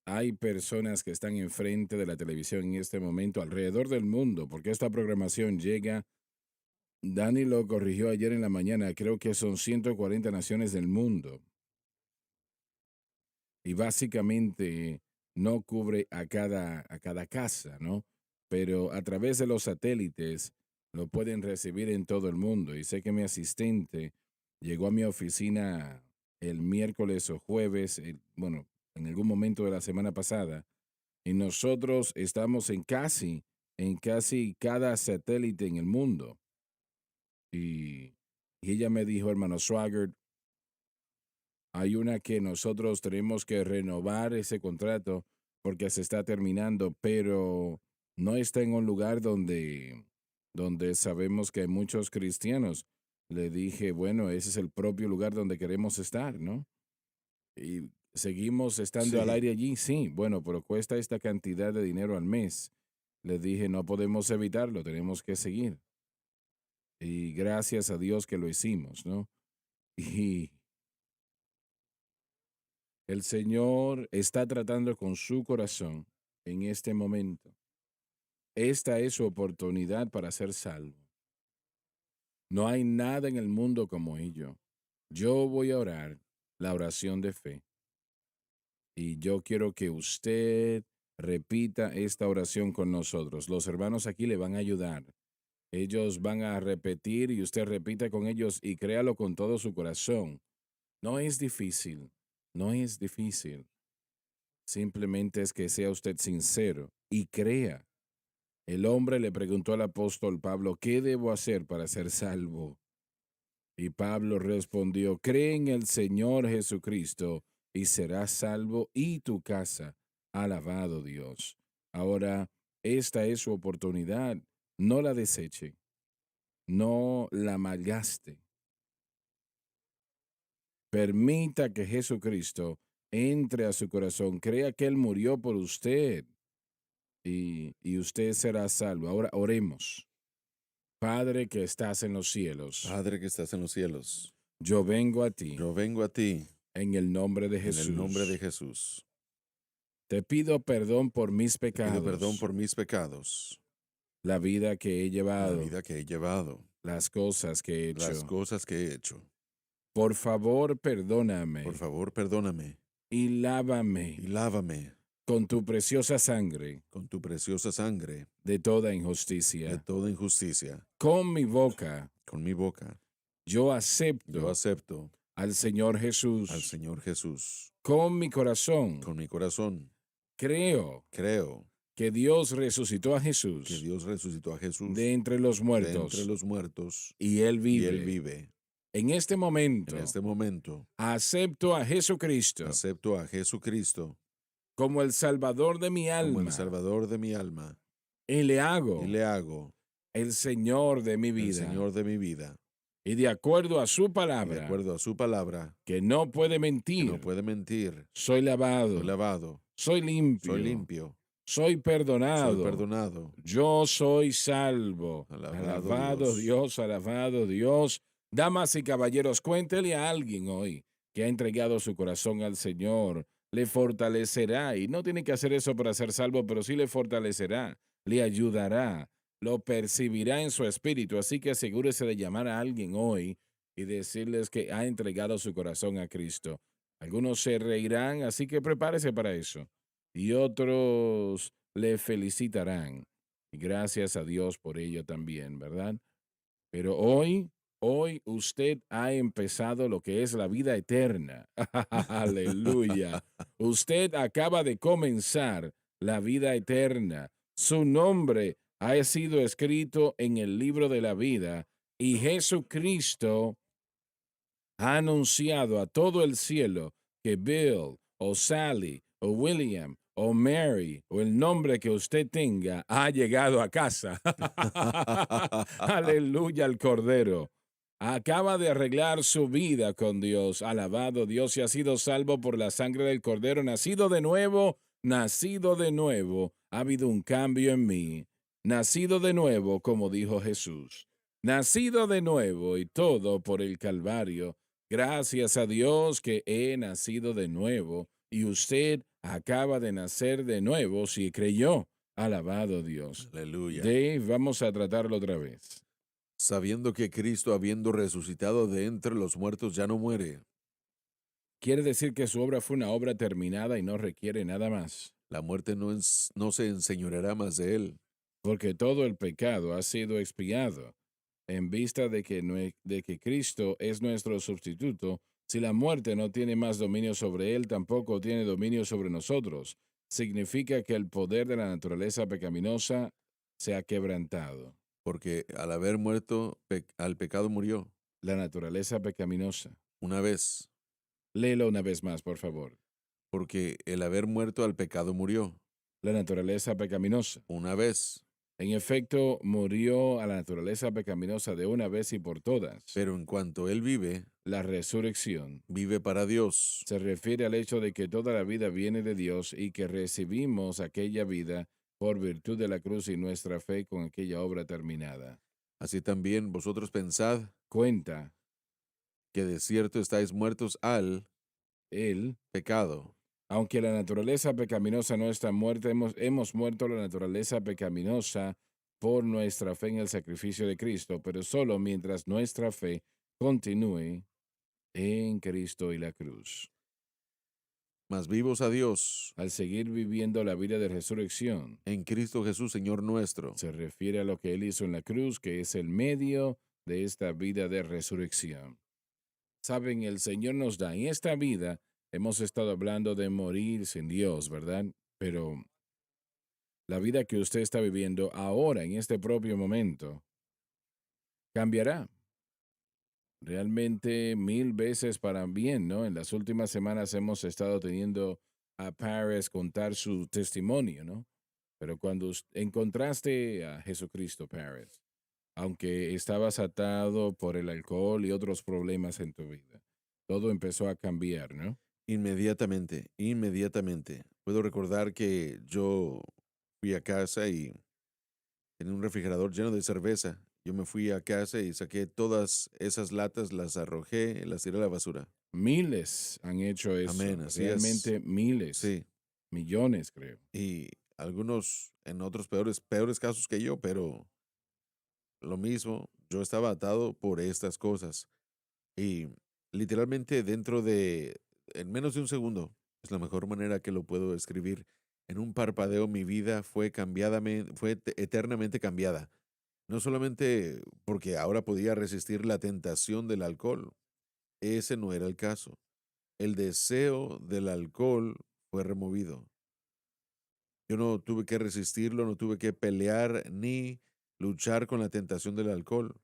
hay personas que están enfrente de la televisión en este momento alrededor del mundo, porque esta programación llega Dani lo corrigió ayer en la mañana, creo que son 140 naciones del mundo. Y básicamente no cubre a cada casa, ¿no? Pero a través de los satélites lo pueden recibir en todo el mundo. Y sé que mi asistente llegó a mi oficina el miércoles o jueves, bueno, en algún momento de la semana pasada, y nosotros estamos en casi cada satélite en el mundo. Y ella me dijo, hermano Swagger, hay una que nosotros tenemos que renovar ese contrato porque se está terminando, pero no está en un lugar donde sabemos que hay muchos cristianos. Le dije, bueno, ese es el propio lugar donde queremos estar, ¿no? Y seguimos estando al Sí, aire allí, sí, bueno, pero cuesta esta cantidad de dinero al mes. Le dije, no podemos evitarlo, tenemos que seguir. Y gracias a Dios que lo hicimos, ¿no? Y el Señor está tratando con su corazón en este momento. Esta es su oportunidad para ser salvo. No hay nada en el mundo como ello. Yo voy a orar la oración de fe y yo quiero que usted repita esta oración con nosotros. Los hermanos aquí le van a ayudar. Ellos van a repetir y usted repita con ellos y créalo con todo su corazón. No es difícil, no es difícil. Simplemente es que sea usted sincero y crea. El hombre le preguntó al apóstol Pablo, ¿qué debo hacer para ser salvo? Y Pablo respondió, cree en el Señor Jesucristo y serás salvo y tu casa. Alabado Dios. Ahora, esta es su oportunidad. No la deseche, no la malgaste. Permita que Jesucristo entre a su corazón. Crea que Él murió por usted y usted será salvo. Ahora oremos. Padre que estás en los cielos, Padre que estás en los cielos, yo vengo a ti yo vengo a ti en el nombre de en el nombre de Jesús. Jesús. Te pido perdón por mis Te pido perdón pecados, por mis pecados, la vida que he la llevado, vida que he llevado, las cosas que he las hecho. cosas que he hecho. Por favor, Por perdóname favor, perdóname y y lávame lávame con tu preciosa sangre con tu preciosa sangre de toda de injusticia. toda injusticia. Con mi boca Con mi boca, yo yo acepto acepto al Señor al Jesús. Señor Jesús. Con mi corazón Con mi corazón, creo creo que Dios resucitó a que Jesús Dios resucitó a Jesús de entre los de entre muertos los muertos y Él y Él vive. vive. En este momento, En este momento, acepto a Jesucristo acepto a Jesucristo como el Salvador de mi como el alma Salvador de mi alma y le y hago le hago el Señor de mi el vida. Señor de mi vida. Y de acuerdo a su Y de palabra, acuerdo a su palabra, que no puede que mentir, no puede mentir, soy lavado, soy lavado, soy limpio, soy limpio, soy soy perdonado, perdonado. yo soy salvo. Alabado Alabado Dios. Dios, alabado Dios. Damas y caballeros, cuéntele a alguien hoy que ha entregado su corazón al Señor. Le fortalecerá y no tiene que hacer eso para ser salvo, pero sí le fortalecerá, le ayudará, lo percibirá en su espíritu. Así que asegúrese de llamar a alguien hoy y decirles que ha entregado su corazón a Cristo. Algunos se reirán, así que prepárese para eso. Y otros le felicitarán. Y gracias a Dios por ello también, ¿verdad? Pero hoy usted ha empezado lo que es la vida eterna. Aleluya. Usted acaba de comenzar la vida eterna. Su nombre ha sido escrito en el libro de la vida y Jesucristo ha anunciado a todo el cielo que Bill o Sally o William o Mary o el nombre que usted tenga ha llegado a casa. Aleluya al Cordero. Acaba de arreglar su vida con Dios. Alabado Dios y ha sido salvo por la sangre del Cordero. Nacido de nuevo, nacido de nuevo. Ha habido un cambio en mí. Nacido de nuevo, como dijo Jesús. Nacido de nuevo y todo por el Calvario. Gracias a Dios que he nacido de nuevo y usted acaba de nacer de nuevo si creyó. Alabado Dios. Aleluya. Dave, vamos a tratarlo otra vez. sabiendo que Cristo, habiendo resucitado de entre los muertos, ya no muere. Quiere decir que su obra fue una obra terminada y no requiere nada más, La muerte no se enseñoreará más de él, porque todo el pecado ha sido expiado en vista de que Cristo es nuestro sustituto. Si la muerte no tiene más dominio sobre él, tampoco tiene dominio sobre nosotros. Significa que el poder de la naturaleza pecaminosa se ha quebrantado. porque al haber muerto al pecado murió La naturaleza pecaminosa. una vez, Léelo una vez más, por favor. porque el haber muerto al pecado murió La naturaleza pecaminosa. una vez, En efecto, murió a la naturaleza pecaminosa de una vez y por todas. pero en cuanto él vive, La resurrección vive para Dios. se refiere al hecho de que toda la vida viene de Dios y que recibimos aquella vida por virtud de la cruz y nuestra fe con aquella obra terminada. Así también vosotros pensad Cuenta que de cierto estáis muertos al él, pecado. aunque la naturaleza pecaminosa no está muerta, hemos muerto la naturaleza pecaminosa por nuestra fe en el sacrificio de Cristo, pero solo mientras nuestra fe continúe en Cristo y la cruz. Mas vivos a Dios Al seguir viviendo la vida de resurrección, en Cristo Jesús, Señor nuestro. se refiere a lo que Él hizo en la cruz, que es el medio de esta vida de resurrección. Saben, el Señor nos da en esta vida, hemos estado hablando de morir sin Dios, ¿verdad? Pero la vida que usted está viviendo ahora, en este propio momento, cambiará realmente 1000 veces para bien, ¿no? En las últimas semanas hemos estado teniendo a Paris contar su testimonio, ¿no? Pero cuando encontraste a Jesucristo, Paris, aunque estabas atado por el alcohol y otros problemas en tu vida, todo empezó a cambiar, ¿no? Inmediatamente, inmediatamente. Puedo recordar que yo fui a casa y tenía un refrigerador lleno de cerveza. Yo me fui a casa y saqué todas esas latas, las arrojé, las tiré a la basura. Miles han hecho eso, Amén, así es. realmente miles, Sí. millones, creo. Y algunos en otros peores casos que yo, pero lo mismo, yo estaba atado por estas cosas. Y literalmente en menos de un segundo, es la mejor manera que lo puedo escribir. En un parpadeo mi vida fue eternamente cambiada. No solamente porque ahora podía resistir la tentación del alcohol, ese no era el caso. El deseo del alcohol fue removido. Yo no tuve que resistirlo, no tuve que pelear ni luchar con la tentación del alcohol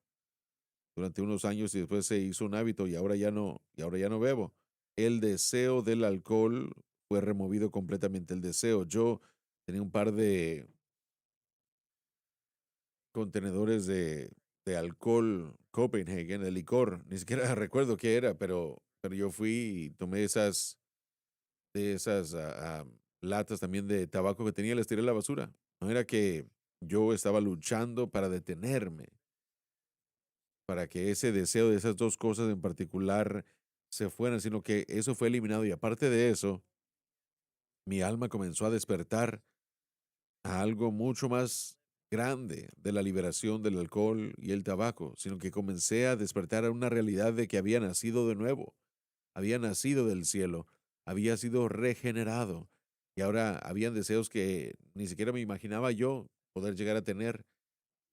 durante unos años y después se hizo un hábito y ahora ya no bebo. El deseo del alcohol fue removido completamente. El deseo. Yo tenía un par de contenedores de alcohol Copenhagen, de licor. Ni siquiera recuerdo qué era, pero yo fui y tomé de esas latas también de tabaco que tenía y las tiré a la basura. No era que yo estaba luchando para detenerme, para que ese deseo de esas dos cosas en particular se fueran, sino que eso fue eliminado. Y aparte de eso, mi alma comenzó a despertar a algo mucho más grande de la liberación del alcohol y el tabaco, sino que comencé a despertar a una realidad de que había nacido de nuevo, había nacido del cielo, había sido regenerado y ahora habían deseos que ni siquiera me imaginaba yo poder llegar a tener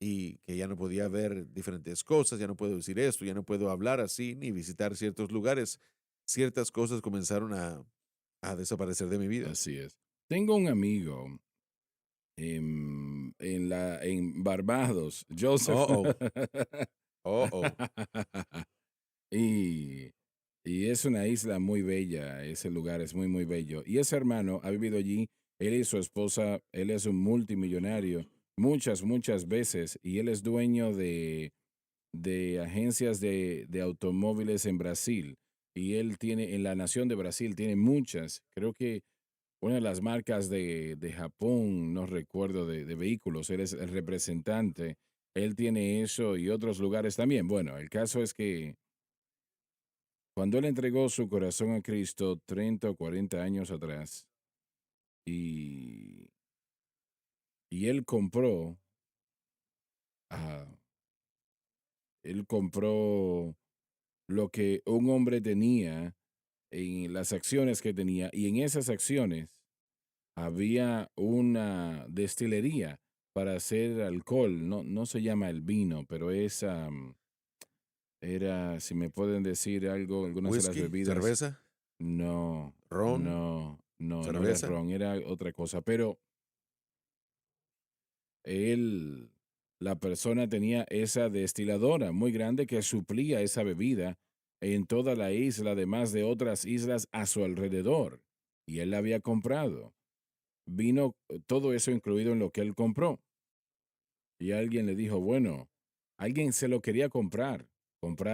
y que ya no podía ver diferentes cosas, ya no puedo decir esto, ya no puedo hablar así ni visitar ciertos lugares. Ciertas cosas comenzaron a desaparecer de mi vida. Así es. Tengo un amigo en Barbados, Joseph. Oh, oh, oh, oh. y, y es una isla muy bella, ese lugar es muy, muy bello. Y ese hermano ha vivido allí, él y su esposa, él es un multimillonario muchas, muchas veces, y él es dueño de agencias de automóviles en Brasil. Y él tiene, en la nación de Brasil, tiene muchas, creo que una de las marcas de Japón, no recuerdo, de vehículos, él es el representante, él tiene eso y otros lugares también. Bueno, el caso es que cuando él entregó su corazón a Cristo 30 o 40 años atrás y, y él compró, ah, él compró lo que un hombre tenía en las acciones que tenía, y en esas acciones había una destilería para hacer alcohol. No, no se llama el vino, pero era, si me pueden decir algo, algunas de las Whisky, bebidas. cerveza, No, ron, no era cerveza. ron, era otra cosa. Pero él, la persona tenía esa destiladora muy grande que suplía esa bebida en toda la isla, además de otras islas a su alrededor. Y él la había comprado. Vino todo eso incluido en lo que él compró. Y alguien le dijo, bueno, alguien se lo quería comprar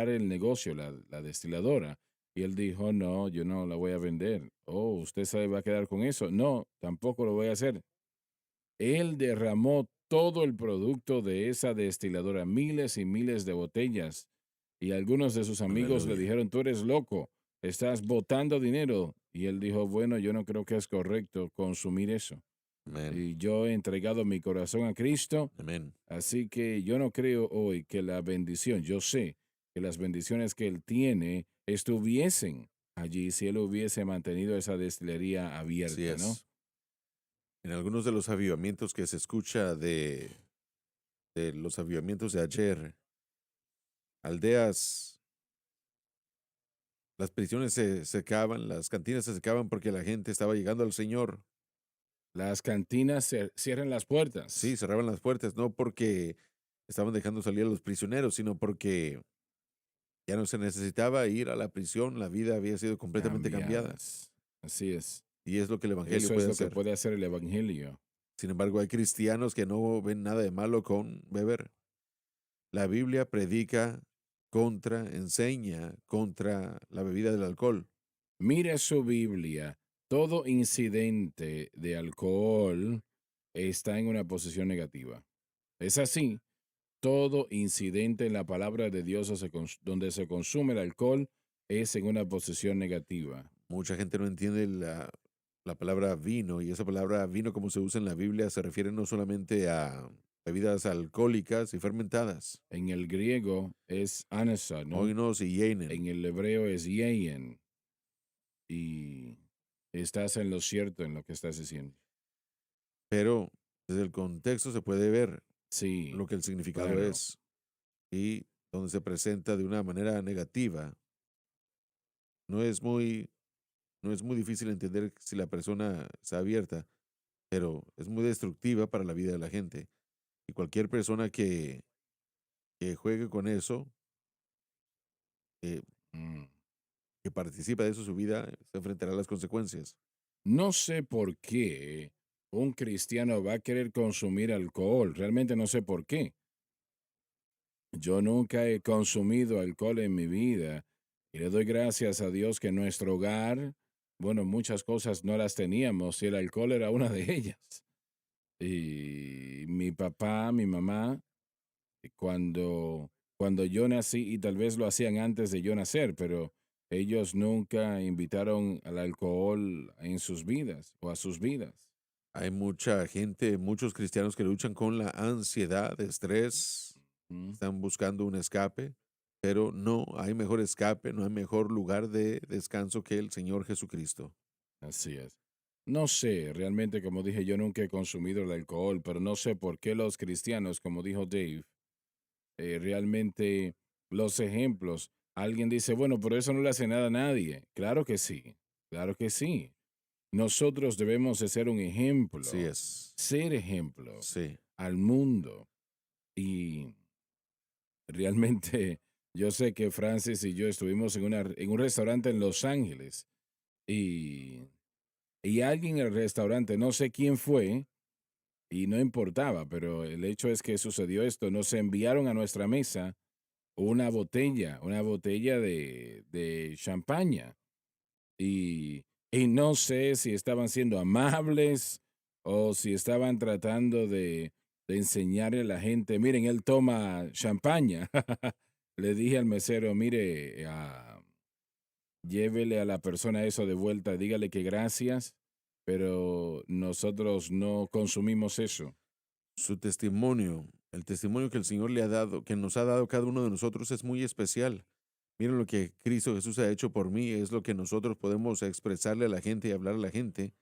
el negocio, la destiladora. Y él dijo, no, yo no la voy a vender. Oh, ¿usted se va a quedar con eso? No, tampoco lo voy a hacer. Él derramó todo el producto de esa destiladora, miles y miles de botellas. Y algunos de sus amigos le Aleluya. dijeron, tú eres loco, estás botando dinero. Y él dijo, bueno, yo no creo que es correcto consumir eso. Amén. Y yo he entregado mi corazón a Cristo, Amén. así que yo no creo hoy que la bendición, yo sé que las bendiciones que él tiene estuviesen allí si él hubiese mantenido esa destilería Así abierta, ¿no? es. En algunos de los avivamientos que se escucha de los avivamientos de ayer, aldeas, las prisiones se secaban, las cantinas se secaban porque la gente estaba llegando al Señor. Las cantinas cierran las Sí, puertas. cerraban las puertas, no porque estaban dejando salir a los prisioneros, sino porque ya no se necesitaba ir a la prisión, la vida había sido completamente cambiada. Cambiadas. Así es. Y es lo que el Evangelio Eso es puede lo que hacer. puede hacer el Evangelio. Sin embargo, hay cristianos que no ven nada de malo con beber. La Biblia predica contra, enseña contra la bebida del alcohol. Mire su Biblia. Todo incidente de alcohol está en una posición negativa. Es así. Todo incidente en la palabra de Dios donde se consume el alcohol es en una posición negativa. Mucha gente no entiende la palabra vino, y esa palabra vino, como se usa en la Biblia, se refiere no solamente a bebidas alcohólicas y fermentadas, En el griego es anasa, ¿no? oinos y yeinen, En el hebreo es yein. Y estás en lo cierto en lo que estás diciendo. pero desde el contexto se puede ver Sí, lo que el significado claro. es, y donde se presenta de una manera negativa. No es muy, no es muy difícil entender si la persona está abierta, pero es muy destructiva para la vida de la gente. Y cualquier persona que juegue con eso, eh, Mm. que participa de eso, su vida se enfrentará a las consecuencias. No sé por qué un cristiano va a querer consumir alcohol. Realmente no sé por qué. Yo nunca he consumido alcohol en mi vida y le doy gracias a Dios que en nuestro hogar, bueno, muchas cosas no las teníamos y el alcohol era una de ellas. Y mi papá, mi mamá, cuando yo nací, y tal vez lo hacían antes de yo nacer, pero ellos nunca invitaron al alcohol en sus vidas o a sus vidas. Hay mucha gente, muchos cristianos que luchan con la ansiedad, estrés, Mm. están buscando un escape, pero no hay mejor escape, no hay mejor lugar de descanso que el Señor Jesucristo. Así es. No sé, realmente, como dije, yo nunca he consumido el alcohol, pero no sé por qué los cristianos, como dijo Dave, realmente los ejemplos, alguien dice, bueno, pero eso no le hace nada a nadie. Claro que sí, claro que sí. Nosotros debemos de Así es, ser ejemplo sí. al mundo. Y realmente yo sé que Francis y yo estuvimos en un restaurante en Los Ángeles y alguien en el restaurante, no sé quién fue, y no importaba, pero el hecho es que sucedió esto. Nos enviaron a nuestra mesa una botella de champaña. Y no sé si estaban siendo amables o si estaban tratando de enseñarle a la gente, miren, él toma champaña. Le dije al mesero, mire, llévele a la persona eso de vuelta, dígale que gracias, pero nosotros no consumimos eso. Su testimonio El testimonio que el Señor le ha dado, que nos ha dado cada uno de nosotros es muy especial. Miren lo que Cristo Jesús ha hecho por mí, es lo que nosotros podemos expresarle a la gente y hablar a la gente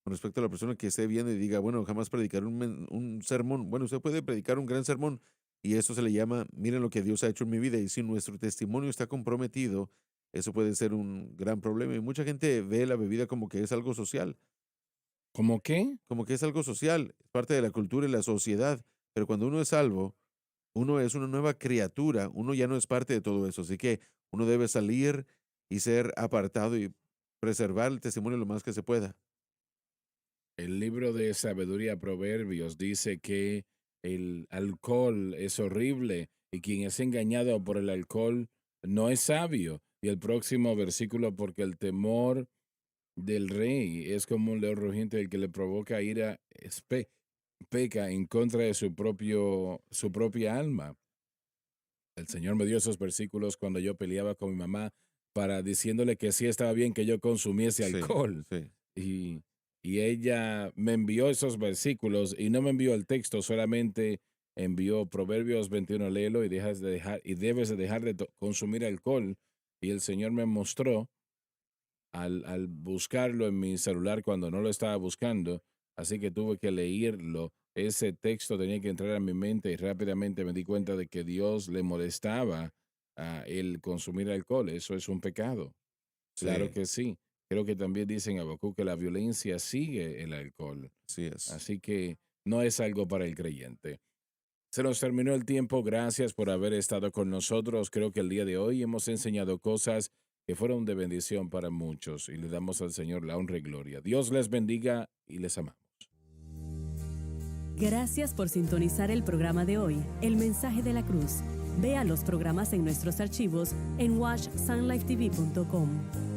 con respecto a la persona que esté viendo y diga, bueno, jamás predicar un sermón. Bueno, usted puede predicar un gran sermón y eso se le llama, miren lo que Dios ha hecho en mi vida. Y si nuestro testimonio está comprometido, eso puede ser un gran problema. Y mucha gente ve la bebida como que es algo social, ¿Cómo qué? como que es algo social, es parte de la cultura y la sociedad. Pero cuando uno es salvo, uno es una nueva criatura, uno ya no es parte de todo eso. Así que uno debe salir y ser apartado y preservar el testimonio lo más que se pueda. El libro de sabiduría Proverbios dice que el alcohol es horrible y quien es engañado por el alcohol no es sabio. Y el próximo versículo, porque el temor del rey es como un león rugiente, el que le provoca ira peca en contra de su propia alma. El Señor me dio esos versículos cuando yo peleaba con mi mamá para diciéndole que sí estaba bien que yo consumiese Sí, alcohol. sí, Y, y ella me envió esos versículos y no me envió el texto, solamente envió Proverbios 21, léelo y debes de dejar de consumir alcohol. Y el Señor me mostró al buscarlo en mi celular cuando no lo estaba buscando, así que tuve que leerlo. Ese texto tenía que entrar a mi mente y rápidamente me di cuenta de que Dios le molestaba el consumir alcohol. Eso es un pecado. Claro sí, que sí. Creo que también dice en Habacuc que la violencia sigue el alcohol. así es. Así que no es algo para el creyente. Se nos terminó el tiempo. Gracias por haber estado con nosotros. Creo que el día de hoy hemos enseñado cosas que fueron de bendición para muchos y le damos al Señor la honra y gloria. Dios les bendiga y les amamos. Gracias por sintonizar el programa de hoy, El Mensaje de la Cruz. Vea los programas en nuestros archivos en watchsunlifetv.com.